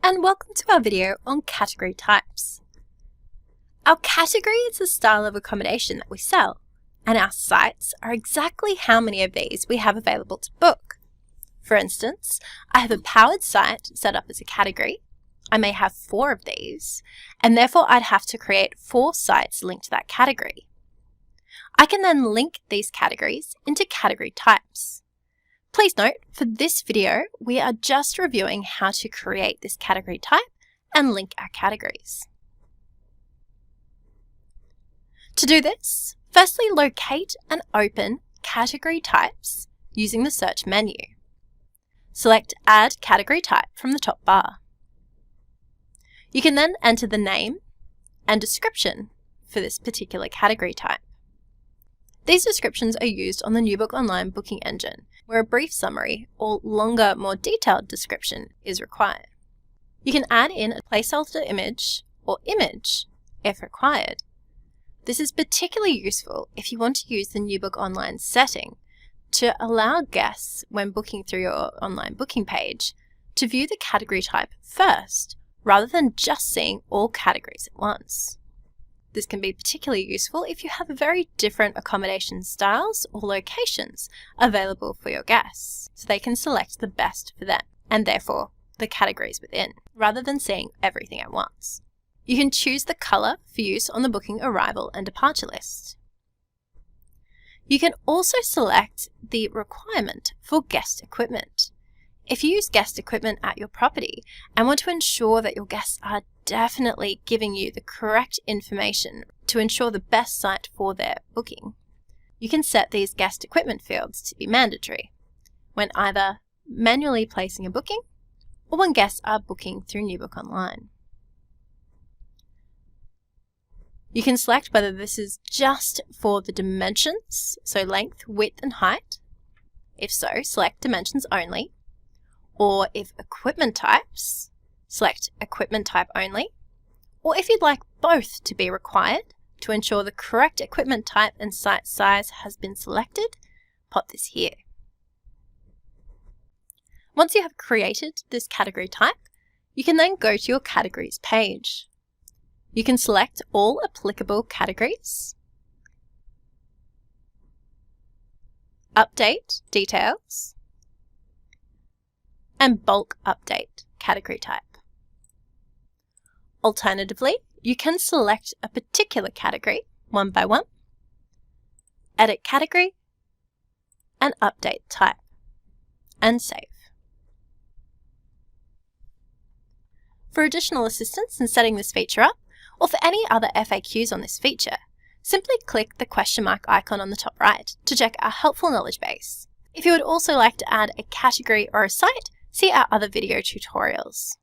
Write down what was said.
and welcome to our video on category types. Our category is the style of accommodation that we sell, and our sites are exactly how many of these we have available to book. For instance, I have a powered site set up as a category. I may have 4 of these, and therefore I'd have to create 4 sites linked to that category. I can then link these categories into category types. Please note, for this video, we are just reviewing how to create this category type and link our categories. To do this, firstly locate and open category types using the search menu. Select Add Category Type from the top bar. You can then enter the name and description for this particular category type. These descriptions are used on the Newbook online booking engine, where a brief summary or longer, more detailed description is required. You can add in a placeholder image or image if required. This is particularly useful if you want to use the Newbook online setting to allow guests, when booking through your online booking page, to view the category type first, rather than just seeing all categories at once. This can be particularly useful if you have very different accommodation styles or locations available for your guests, so they can select the best for them, and therefore the categories within, rather than seeing everything at once. You can choose the colour for use on the booking arrival and departure list. You can also select the requirement for guest equipment. If you use guest equipment at your property and want to ensure that your guests are definitely giving you the correct information to ensure the best site for their booking, you can set these guest equipment fields to be mandatory when either manually placing a booking or when guests are booking through Newbook online. You can select whether this is just for the dimensions, so length, width and height. If so, select dimensions only. Or if equipment types, select equipment type only. Or if you'd like both to be required to ensure the correct equipment type and site size has been selected, pop this here. Once you have created this category type, you can then go to your categories page. You can select all applicable categories, update details, and bulk update category type. Alternatively, you can select a particular category one by one, edit category, and update type, and save. For additional assistance in setting this feature up, or for any other FAQs on this feature, simply click the question mark icon on the top right to check our helpful knowledge base. If you would also like to add a category or a site, see our other video tutorials.